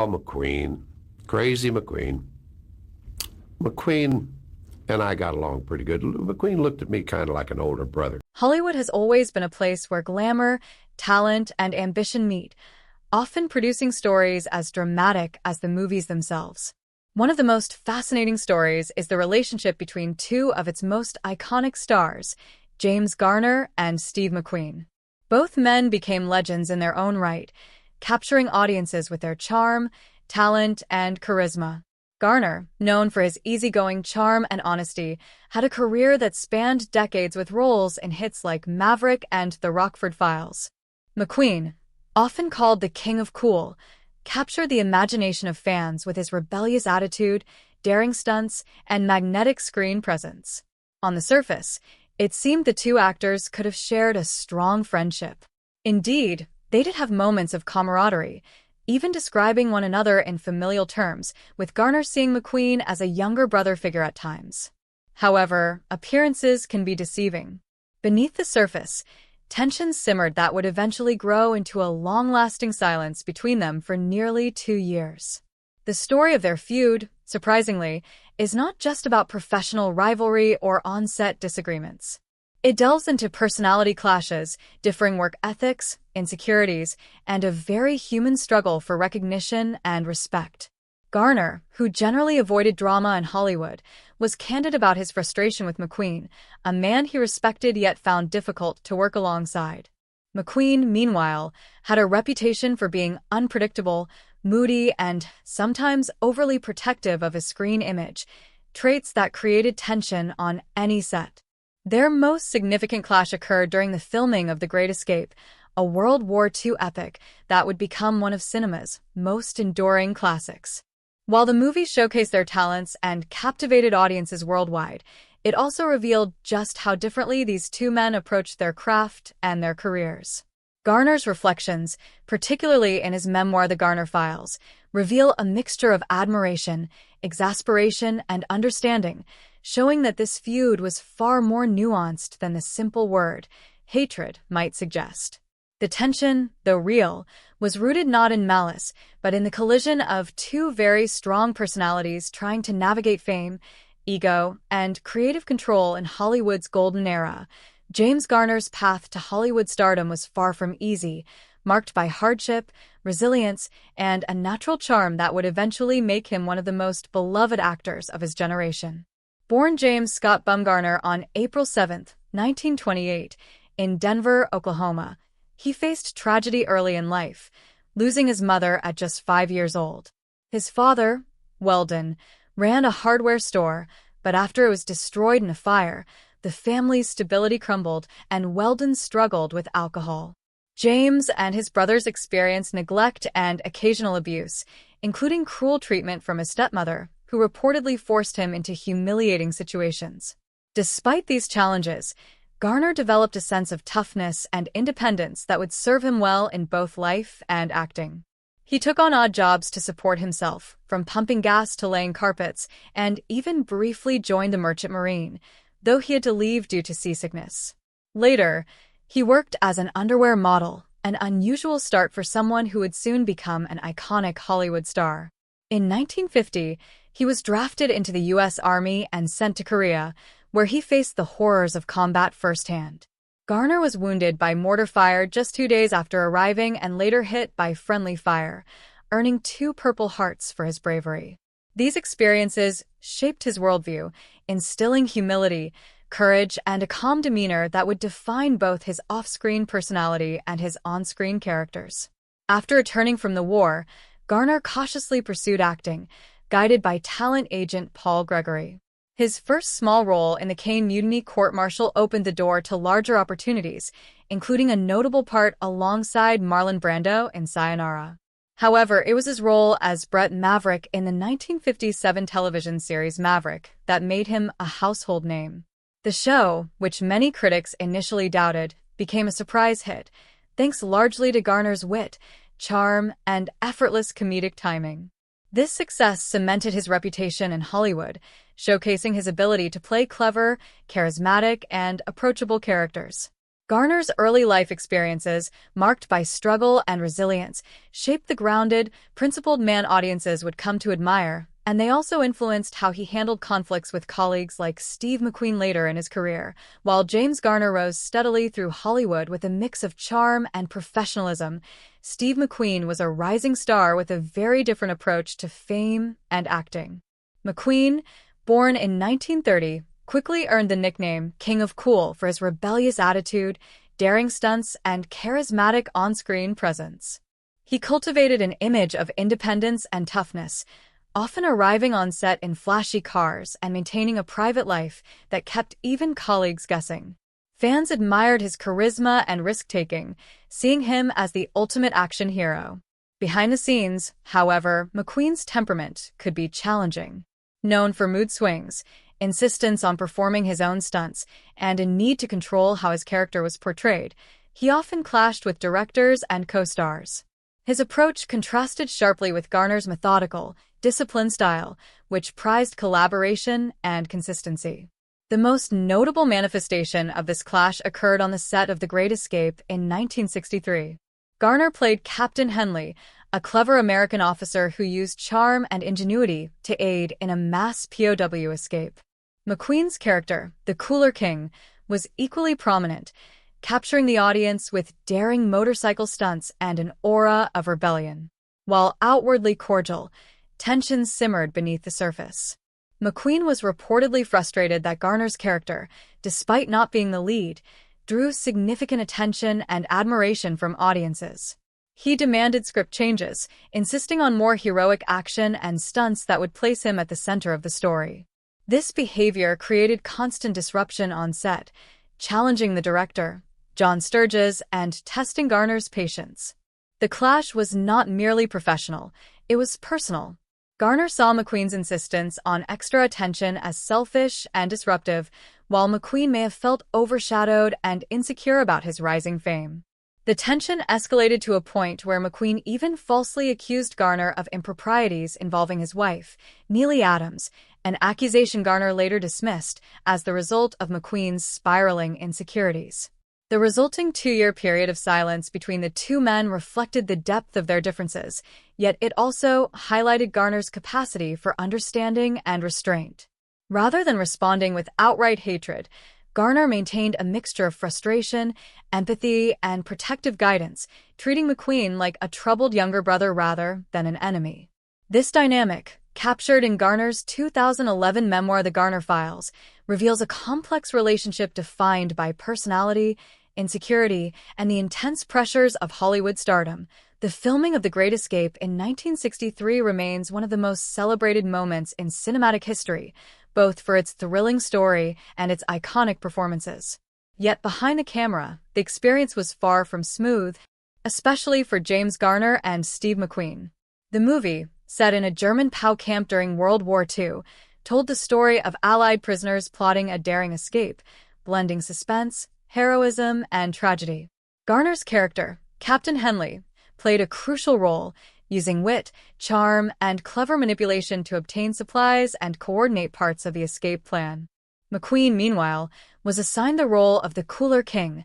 Oh, McQueen. Crazy McQueen. McQueen and I got along pretty good. McQueen looked at me kind of like an older brother. Hollywood has always been a place where glamour, talent, and ambition meet, often producing stories as dramatic as the movies themselves. One of the most fascinating stories is the relationship between two of its most iconic stars, James Garner and Steve McQueen. Both men became legends in their own right, capturing audiences with their charm, talent, and charisma. Garner, known for his easygoing charm and honesty, had a career that spanned decades with roles in hits like Maverick and The Rockford Files. McQueen, often called the King of Cool, captured the imagination of fans with his rebellious attitude, daring stunts, and magnetic screen presence. On the surface, it seemed the two actors could have shared a strong friendship. Indeed, they did have moments of camaraderie, even describing one another in familial terms, with Garner seeing McQueen as a younger brother figure at times. However, appearances can be deceiving. Beneath the surface, tensions simmered that would eventually grow into a long-lasting silence between them for nearly 2 years. The story of their feud, surprisingly, is not just about professional rivalry or on-set disagreements. It delves into personality clashes, differing work ethics, insecurities, and a very human struggle for recognition and respect. Garner, who generally avoided drama in Hollywood, was candid about his frustration with McQueen, a man he respected yet found difficult to work alongside. McQueen, meanwhile, had a reputation for being unpredictable, moody, and sometimes overly protective of his screen image, traits that created tension on any set. Their most significant clash occurred during the filming of The Great Escape, a World War II epic that would become one of cinema's most enduring classics. While the movie showcased their talents and captivated audiences worldwide, it also revealed just how differently these two men approached their craft and their careers. Garner's reflections, particularly in his memoir The Garner Files, reveal a mixture of admiration, exasperation, and understanding, showing that this feud was far more nuanced than the simple word hatred might suggest. The tension, though real, was rooted not in malice, but in the collision of two very strong personalities trying to navigate fame, ego, and creative control in Hollywood's golden era. James Garner's path to Hollywood stardom was far from easy, marked by hardship, resilience, and a natural charm that would eventually make him one of the most beloved actors of his generation. Born James Scott Bumgarner on April 7, 1928, in Denver, Oklahoma, he faced tragedy early in life, losing his mother at just 5 years old. His father, Weldon, ran a hardware store, but after it was destroyed in a fire, the family's stability crumbled and Weldon struggled with alcohol. James and his brothers experienced neglect and occasional abuse, including cruel treatment from his stepmother, who reportedly forced him into humiliating situations. Despite these challenges, Garner developed a sense of toughness and independence that would serve him well in both life and acting. He took on odd jobs to support himself, from pumping gas to laying carpets, and even briefly joined the Merchant Marine, though he had to leave due to seasickness. Later, he worked as an underwear model, an unusual start for someone who would soon become an iconic Hollywood star. In 1950, he was drafted into the U.S. Army and sent to Korea, where he faced the horrors of combat firsthand. Garner was wounded by mortar fire just 2 days after arriving and later hit by friendly fire, earning 2 Purple Hearts for his bravery. These experiences shaped his worldview, instilling humility, courage, and a calm demeanor that would define both his off-screen personality and his on-screen characters. After returning from the war, Garner cautiously pursued acting, guided by talent agent Paul Gregory. His first small role in the Caine Mutiny court-martial opened the door to larger opportunities, including a notable part alongside Marlon Brando in Sayonara. However, it was his role as Brett Maverick in the 1957 television series Maverick that made him a household name. The show, which many critics initially doubted, became a surprise hit, thanks largely to Garner's wit, charm, and effortless comedic timing. This success cemented his reputation in Hollywood, showcasing his ability to play clever, charismatic, and approachable characters. Garner's early life experiences, marked by struggle and resilience, shaped the grounded, principled man audiences would come to admire, and they also influenced how he handled conflicts with colleagues like Steve McQueen later in his career, while James Garner rose steadily through Hollywood with a mix of charm and professionalism. Steve McQueen was a rising star with a very different approach to fame and acting. McQueen, born in 1930, quickly earned the nickname King of Cool for his rebellious attitude, daring stunts, and charismatic on-screen presence. He cultivated an image of independence and toughness, often arriving on set in flashy cars and maintaining a private life that kept even colleagues guessing. Fans admired his charisma and risk-taking, seeing him as the ultimate action hero. Behind the scenes, however, McQueen's temperament could be challenging. Known for mood swings, insistence on performing his own stunts, and a need to control how his character was portrayed, he often clashed with directors and co-stars. His approach contrasted sharply with Garner's methodical, disciplined style, which prized collaboration and consistency. The most notable manifestation of this clash occurred on the set of The Great Escape in 1963. Garner played Captain Henley, a clever American officer who used charm and ingenuity to aid in a mass POW escape. McQueen's character, the Cooler King, was equally prominent, capturing the audience with daring motorcycle stunts and an aura of rebellion. While outwardly cordial, tensions simmered beneath the surface. McQueen was reportedly frustrated that Garner's character, despite not being the lead, drew significant attention and admiration from audiences. He demanded script changes, insisting on more heroic action and stunts that would place him at the center of the story. This behavior created constant disruption on set, challenging the director, John Sturges, and testing Garner's patience. The clash was not merely professional, it was personal. Garner saw McQueen's insistence on extra attention as selfish and disruptive, while McQueen may have felt overshadowed and insecure about his rising fame. The tension escalated to a point where McQueen even falsely accused Garner of improprieties involving his wife, Neely Adams, an accusation Garner later dismissed as the result of McQueen's spiraling insecurities. The resulting 2-year period of silence between the two men reflected the depth of their differences, yet it also highlighted Garner's capacity for understanding and restraint. Rather than responding with outright hatred, Garner maintained a mixture of frustration, empathy, and protective guidance, treating McQueen like a troubled younger brother rather than an enemy. This dynamic, captured in Garner's 2011 memoir The Garner Files, reveals a complex relationship defined by personality, insecurity, and the intense pressures of Hollywood stardom. The filming of The Great Escape in 1963 remains one of the most celebrated moments in cinematic history, both for its thrilling story and its iconic performances. Yet behind the camera, the experience was far from smooth, especially for James Garner and Steve McQueen. The movie, set in a German POW camp during World War II, told the story of Allied prisoners plotting a daring escape, blending suspense, heroism, and tragedy. Garner's character, Captain Henley, played a crucial role, using wit, charm, and clever manipulation to obtain supplies and coordinate parts of the escape plan. McQueen, meanwhile, was assigned the role of the Cooler King,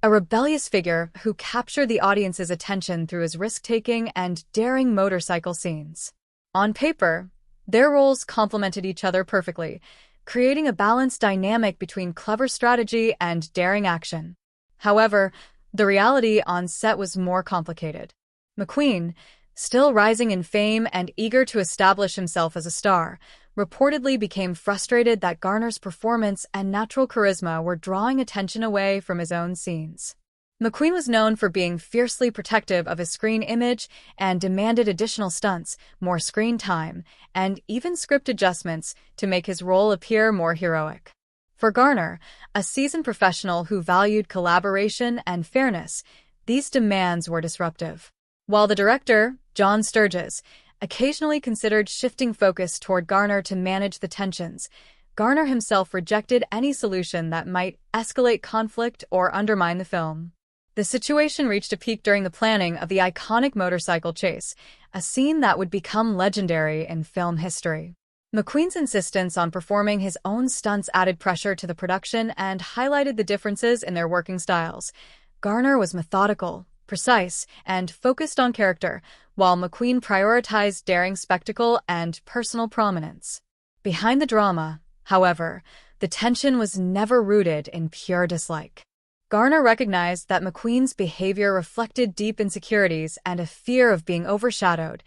a rebellious figure who captured the audience's attention through his risk-taking and daring motorcycle scenes. On paper, their roles complemented each other perfectly, creating a balanced dynamic between clever strategy and daring action. However, the reality on set was more complicated. McQueen, still rising in fame and eager to establish himself as a star, reportedly became frustrated that Garner's performance and natural charisma were drawing attention away from his own scenes. McQueen was known for being fiercely protective of his screen image and demanded additional stunts, more screen time, and even script adjustments to make his role appear more heroic. For Garner, a seasoned professional who valued collaboration and fairness, these demands were disruptive. While the director, John Sturges, occasionally considered shifting focus toward Garner to manage the tensions, Garner himself rejected any solution that might escalate conflict or undermine the film. The situation reached a peak during the planning of the iconic motorcycle chase, a scene that would become legendary in film history. McQueen's insistence on performing his own stunts added pressure to the production and highlighted the differences in their working styles. Garner was methodical, precise, and focused on character, while McQueen prioritized daring spectacle and personal prominence. Behind the drama, however, the tension was never rooted in pure dislike. Garner recognized that McQueen's behavior reflected deep insecurities and a fear of being overshadowed,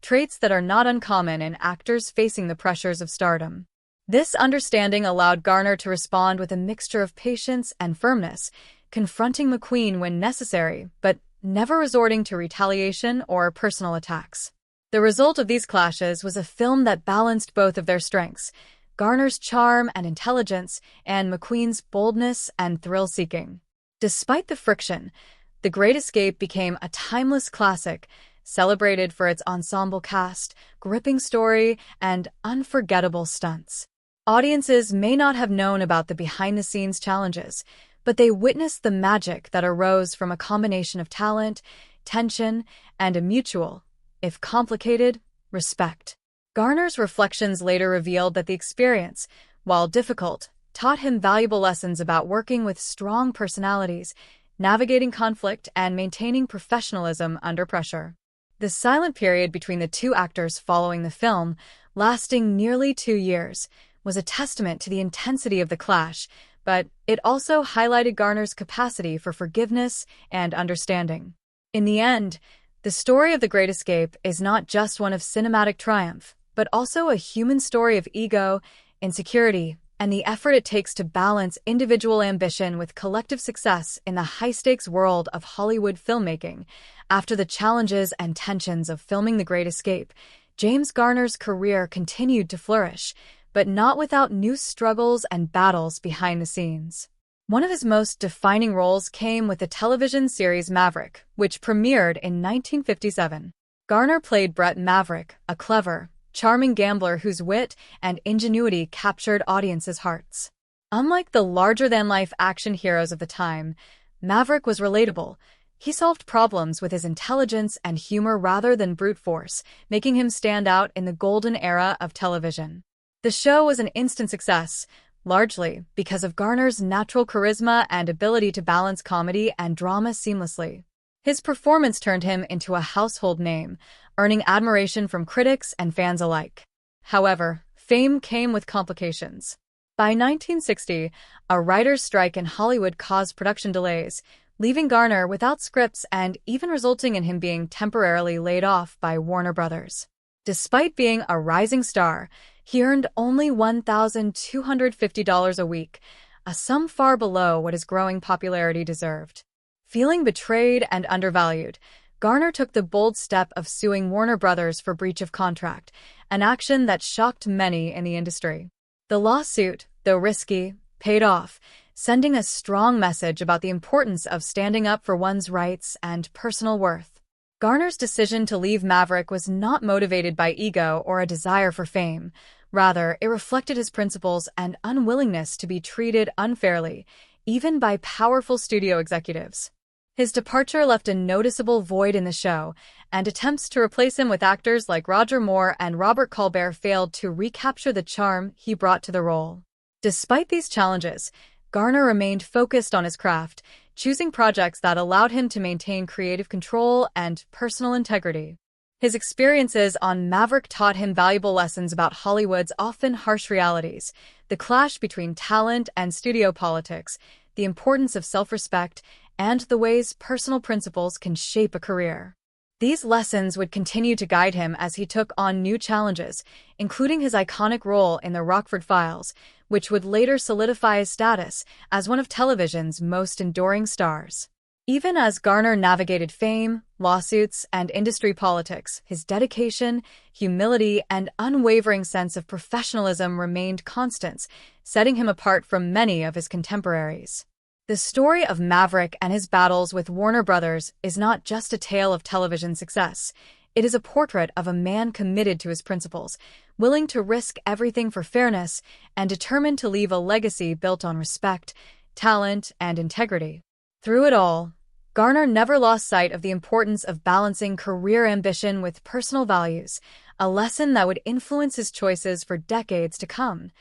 traits that are not uncommon in actors facing the pressures of stardom. This understanding allowed Garner to respond with a mixture of patience and firmness, confronting McQueen when necessary, but never resorting to retaliation or personal attacks. The result of these clashes was a film that balanced both of their strengths, Garner's charm and intelligence, and McQueen's boldness and thrill-seeking. Despite the friction, The Great Escape became a timeless classic, celebrated for its ensemble cast, gripping story, and unforgettable stunts. Audiences may not have known about the behind-the-scenes challenges, but they witnessed the magic that arose from a combination of talent, tension, and a mutual, if complicated, respect. Garner's reflections later revealed that the experience, while difficult, taught him valuable lessons about working with strong personalities, navigating conflict, and maintaining professionalism under pressure. The silent period between the two actors following the film, lasting nearly 2 years, was a testament to the intensity of the clash, but it also highlighted Garner's capacity for forgiveness and understanding. In the end, the story of The Great Escape is not just one of cinematic triumph, but also a human story of ego, insecurity, and the effort it takes to balance individual ambition with collective success in the high-stakes world of Hollywood filmmaking. After the challenges and tensions of filming The Great Escape, James Garner's career continued to flourish, but not without new struggles and battles behind the scenes. One of his most defining roles came with the television series Maverick, which premiered in 1957. Garner played Brett Maverick, a clever, charming gambler whose wit and ingenuity captured audiences' hearts. Unlike the larger-than-life action heroes of the time, Maverick was relatable. He solved problems with his intelligence and humor rather than brute force, making him stand out in the golden era of television. The show was an instant success, largely because of Garner's natural charisma and ability to balance comedy and drama seamlessly. His performance turned him into a household name, earning admiration from critics and fans alike. However, fame came with complications. By 1960, a writer's strike in Hollywood caused production delays, leaving Garner without scripts and even resulting in him being temporarily laid off by Warner Brothers. Despite being a rising star, he earned only $1,250 a week, a sum far below what his growing popularity deserved. Feeling betrayed and undervalued, Garner took the bold step of suing Warner Brothers for breach of contract, an action that shocked many in the industry. The lawsuit, though risky, paid off, sending a strong message about the importance of standing up for one's rights and personal worth. Garner's decision to leave Maverick was not motivated by ego or a desire for fame. Rather, it reflected his principles and unwillingness to be treated unfairly, even by powerful studio executives. His departure left a noticeable void in the show, and attempts to replace him with actors like Roger Moore and Robert Colbert failed to recapture the charm he brought to the role. Despite these challenges, Garner remained focused on his craft, choosing projects that allowed him to maintain creative control and personal integrity. His experiences on Maverick taught him valuable lessons about Hollywood's often harsh realities, the clash between talent and studio politics, the importance of self-respect, and the ways personal principles can shape a career. These lessons would continue to guide him as he took on new challenges, including his iconic role in the Rockford Files, which would later solidify his status as one of television's most enduring stars. Even as Garner navigated fame, lawsuits, and industry politics, his dedication, humility, and unwavering sense of professionalism remained constants, setting him apart from many of his contemporaries. The story of Maverick and his battles with Warner Brothers is not just a tale of television success. It is a portrait of a man committed to his principles, willing to risk everything for fairness, and determined to leave a legacy built on respect, talent, and integrity. Through it all, Garner never lost sight of the importance of balancing career ambition with personal values, a lesson that would influence his choices for decades to come.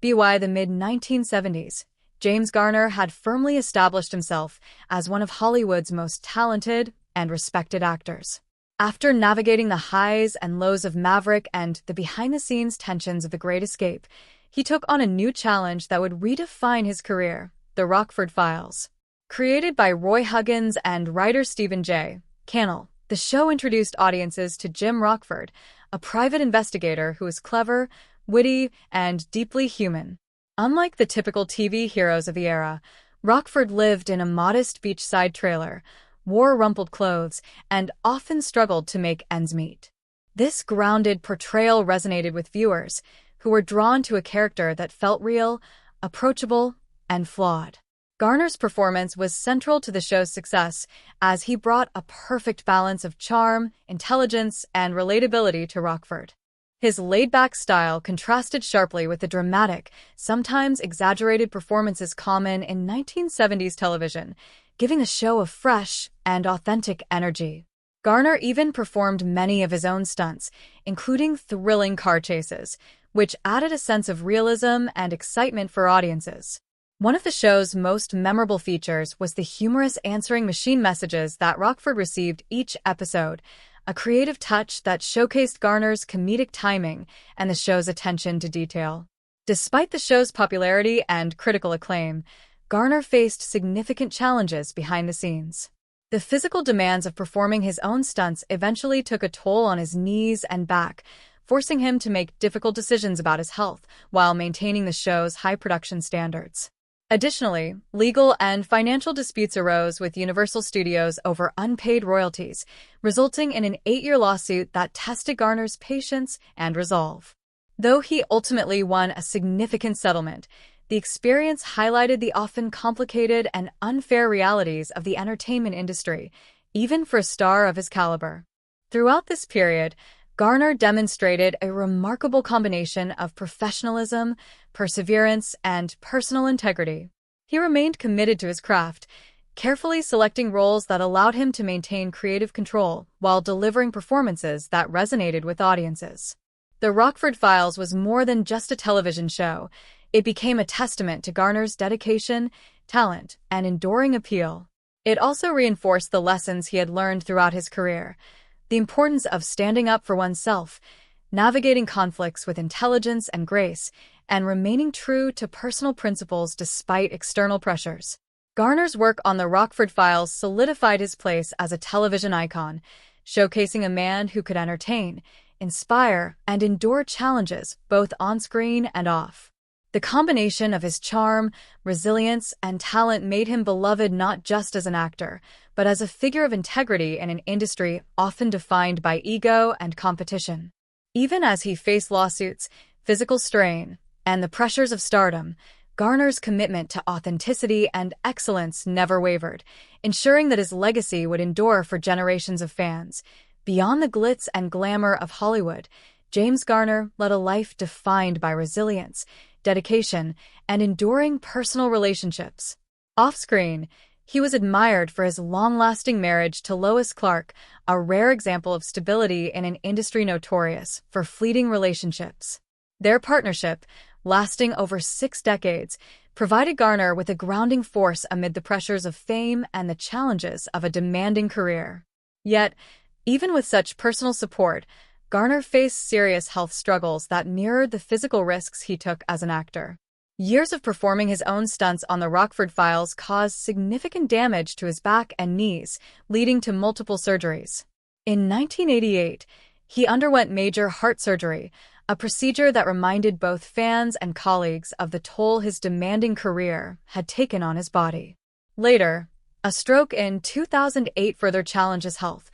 By the mid-1970s, James Garner had firmly established himself as one of Hollywood's most talented and respected actors. After navigating the highs and lows of Maverick and the behind-the-scenes tensions of The Great Escape, he took on a new challenge that would redefine his career, The Rockford Files. Created by Roy Huggins and writer Stephen J. Cannell, the show introduced audiences to Jim Rockford, a private investigator who is clever, witty, and deeply human. Unlike the typical TV heroes of the era, Rockford lived in a modest beachside trailer, wore rumpled clothes, and often struggled to make ends meet. This grounded portrayal resonated with viewers, who were drawn to a character that felt real, approachable, and flawed. Garner's performance was central to the show's success, as he brought a perfect balance of charm, intelligence, and relatability to Rockford. His laid-back style contrasted sharply with the dramatic, sometimes exaggerated performances common in 1970s television, giving the show a fresh and authentic energy. Garner even performed many of his own stunts, including thrilling car chases, which added a sense of realism and excitement for audiences. One of the show's most memorable features was the humorous answering machine messages that Rockford received each episode, a creative touch that showcased Garner's comedic timing and the show's attention to detail. Despite the show's popularity and critical acclaim, Garner faced significant challenges behind the scenes. The physical demands of performing his own stunts eventually took a toll on his knees and back, forcing him to make difficult decisions about his health while maintaining the show's high production standards. Additionally, legal and financial disputes arose with Universal Studios over unpaid royalties, resulting in an 8-year lawsuit that tested Garner's patience and resolve. Though he ultimately won a significant settlement, the experience highlighted the often complicated and unfair realities of the entertainment industry, even for a star of his caliber. Throughout this period, Garner demonstrated a remarkable combination of professionalism, perseverance, and personal integrity. He remained committed to his craft, carefully selecting roles that allowed him to maintain creative control while delivering performances that resonated with audiences. The Rockford Files was more than just a television show. It became a testament to Garner's dedication, talent, and enduring appeal. It also reinforced the lessons he had learned throughout his career: the importance of standing up for oneself, navigating conflicts with intelligence and grace, and remaining true to personal principles despite external pressures. Garner's work on The Rockford Files solidified his place as a television icon, showcasing a man who could entertain, inspire, and endure challenges both on-screen and off. The combination of his charm, resilience, and talent made him beloved not just as an actor, but as a figure of integrity in an industry often defined by ego and competition. Even as he faced lawsuits, physical strain, and the pressures of stardom, Garner's commitment to authenticity and excellence never wavered, ensuring that his legacy would endure for generations of fans. Beyond the glitz and glamour of Hollywood, James Garner led a life defined by resilience, dedication, and enduring personal relationships. Off-screen, he was admired for his long-lasting marriage to Lois Clark, a rare example of stability in an industry notorious for fleeting relationships. Their partnership, lasting over 6 decades, provided Garner with a grounding force amid the pressures of fame and the challenges of a demanding career. Yet, even with such personal support, Garner faced serious health struggles that mirrored the physical risks he took as an actor. Years of performing his own stunts on The Rockford Files caused significant damage to his back and knees, leading to multiple surgeries. In 1988, he underwent major heart surgery, a procedure that reminded both fans and colleagues of the toll his demanding career had taken on his body. Later, a stroke in 2008 further challenged his health,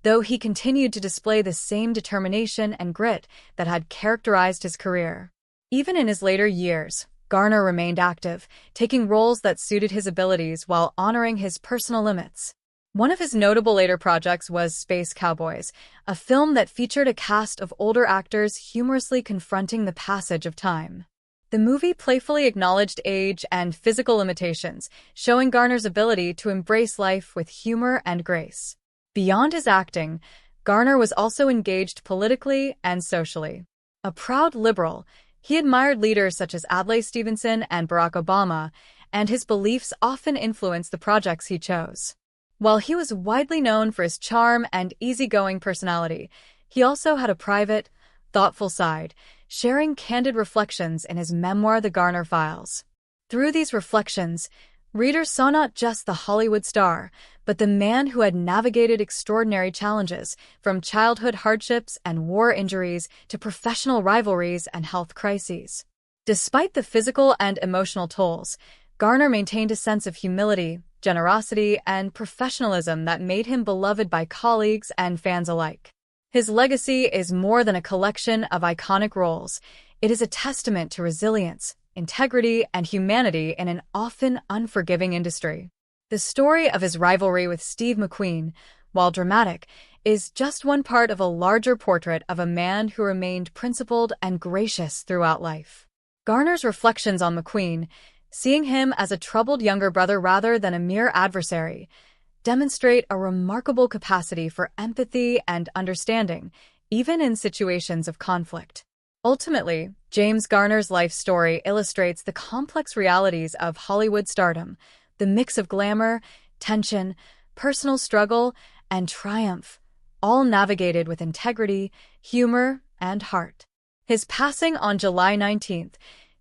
though he continued to display the same determination and grit that had characterized his career. Even in his later years, Garner remained active, taking roles that suited his abilities while honoring his personal limits. One of his notable later projects was Space Cowboys, a film that featured a cast of older actors humorously confronting the passage of time. The movie playfully acknowledged age and physical limitations, showing Garner's ability to embrace life with humor and grace. Beyond his acting, Garner was also engaged politically and socially. A proud liberal, he admired leaders such as Adlai Stevenson and Barack Obama, and his beliefs often influenced the projects he chose. While he was widely known for his charm and easygoing personality, he also had a private, thoughtful side, sharing candid reflections in his memoir, The Garner Files. Through these reflections, readers saw not just the Hollywood star, but the man who had navigated extraordinary challenges, from childhood hardships and war injuries to professional rivalries and health crises. Despite the physical and emotional tolls, Garner maintained a sense of humility, generosity, and professionalism that made him beloved by colleagues and fans alike. His legacy is more than a collection of iconic roles. It is a testament to resilience, integrity, and humanity in an often unforgiving industry. The story of his rivalry with Steve McQueen, while dramatic, is just one part of a larger portrait of a man who remained principled and gracious throughout life. Garner's reflections on McQueen, seeing him as a troubled younger brother rather than a mere adversary, demonstrate a remarkable capacity for empathy and understanding, even in situations of conflict. Ultimately, James Garner's life story illustrates the complex realities of Hollywood stardom, the mix of glamour, tension, personal struggle, and triumph, all navigated with integrity, humor, and heart. His passing on July 19,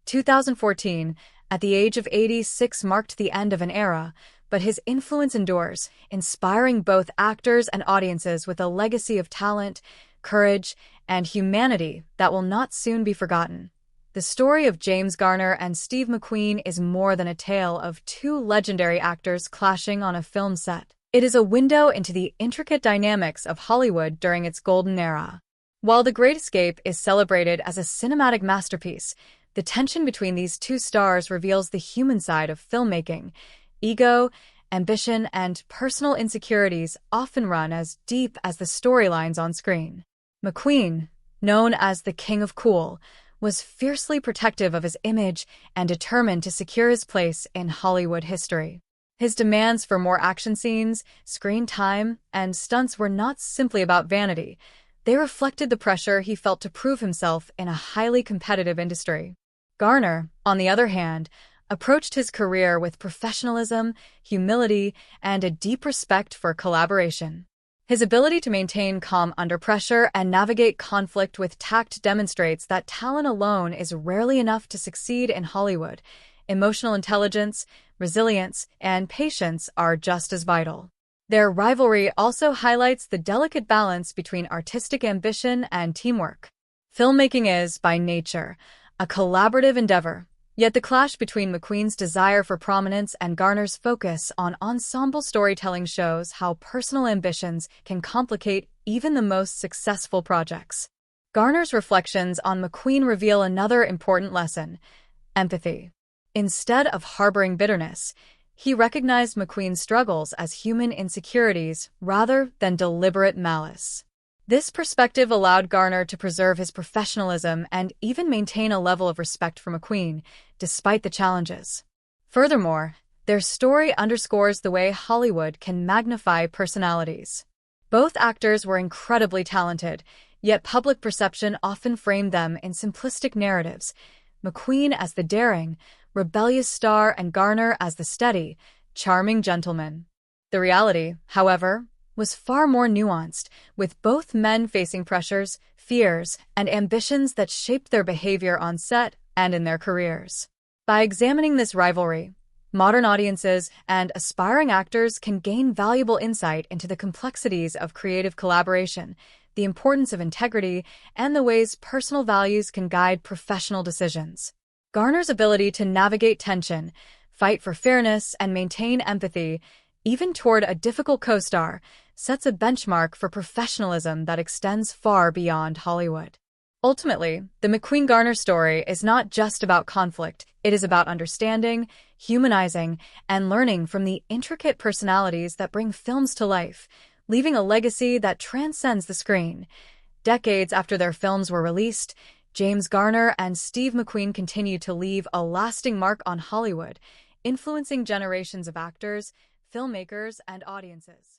2014, at the age of 86 marked the end of an era, but his influence endures, inspiring both actors and audiences with a legacy of talent, courage, and humanity that will not soon be forgotten. The story of James Garner and Steve McQueen is more than a tale of two legendary actors clashing on a film set. It is a window into the intricate dynamics of Hollywood during its golden era. While The Great Escape is celebrated as a cinematic masterpiece, the tension between these two stars reveals the human side of filmmaking. Ego, ambition, and personal insecurities often run as deep as the storylines on screen. McQueen, known as the King of Cool, was fiercely protective of his image and determined to secure his place in Hollywood history. His demands for more action scenes, screen time, and stunts were not simply about vanity. They reflected the pressure he felt to prove himself in a highly competitive industry. Garner, on the other hand, approached his career with professionalism, humility, and a deep respect for collaboration. His ability to maintain calm under pressure and navigate conflict with tact demonstrates that talent alone is rarely enough to succeed in Hollywood. Emotional intelligence, resilience, and patience are just as vital. Their rivalry also highlights the delicate balance between artistic ambition and teamwork. Filmmaking is, by nature, a collaborative endeavor. Yet the clash between McQueen's desire for prominence and Garner's focus on ensemble storytelling shows how personal ambitions can complicate even the most successful projects. Garner's reflections on McQueen reveal another important lesson: empathy. Instead of harboring bitterness, he recognized McQueen's struggles as human insecurities rather than deliberate malice. This perspective allowed Garner to preserve his professionalism and even maintain a level of respect for McQueen, despite the challenges. Furthermore, their story underscores the way Hollywood can magnify personalities. Both actors were incredibly talented, yet public perception often framed them in simplistic narratives, McQueen as the daring, rebellious star and Garner as the steady, charming gentleman. The reality, however, was far more nuanced, with both men facing pressures, fears, and ambitions that shaped their behavior on set and in their careers. By examining this rivalry, modern audiences and aspiring actors can gain valuable insight into the complexities of creative collaboration, the importance of integrity, and the ways personal values can guide professional decisions. Garner's ability to navigate tension, fight for fairness, and maintain empathy, even toward a difficult co-star, sets a benchmark for professionalism that extends far beyond Hollywood. Ultimately, the McQueen-Garner story is not just about conflict. It is about understanding, humanizing, and learning from the intricate personalities that bring films to life, leaving a legacy that transcends the screen. Decades after their films were released, James Garner and Steve McQueen continue to leave a lasting mark on Hollywood, influencing generations of actors, filmmakers, and audiences.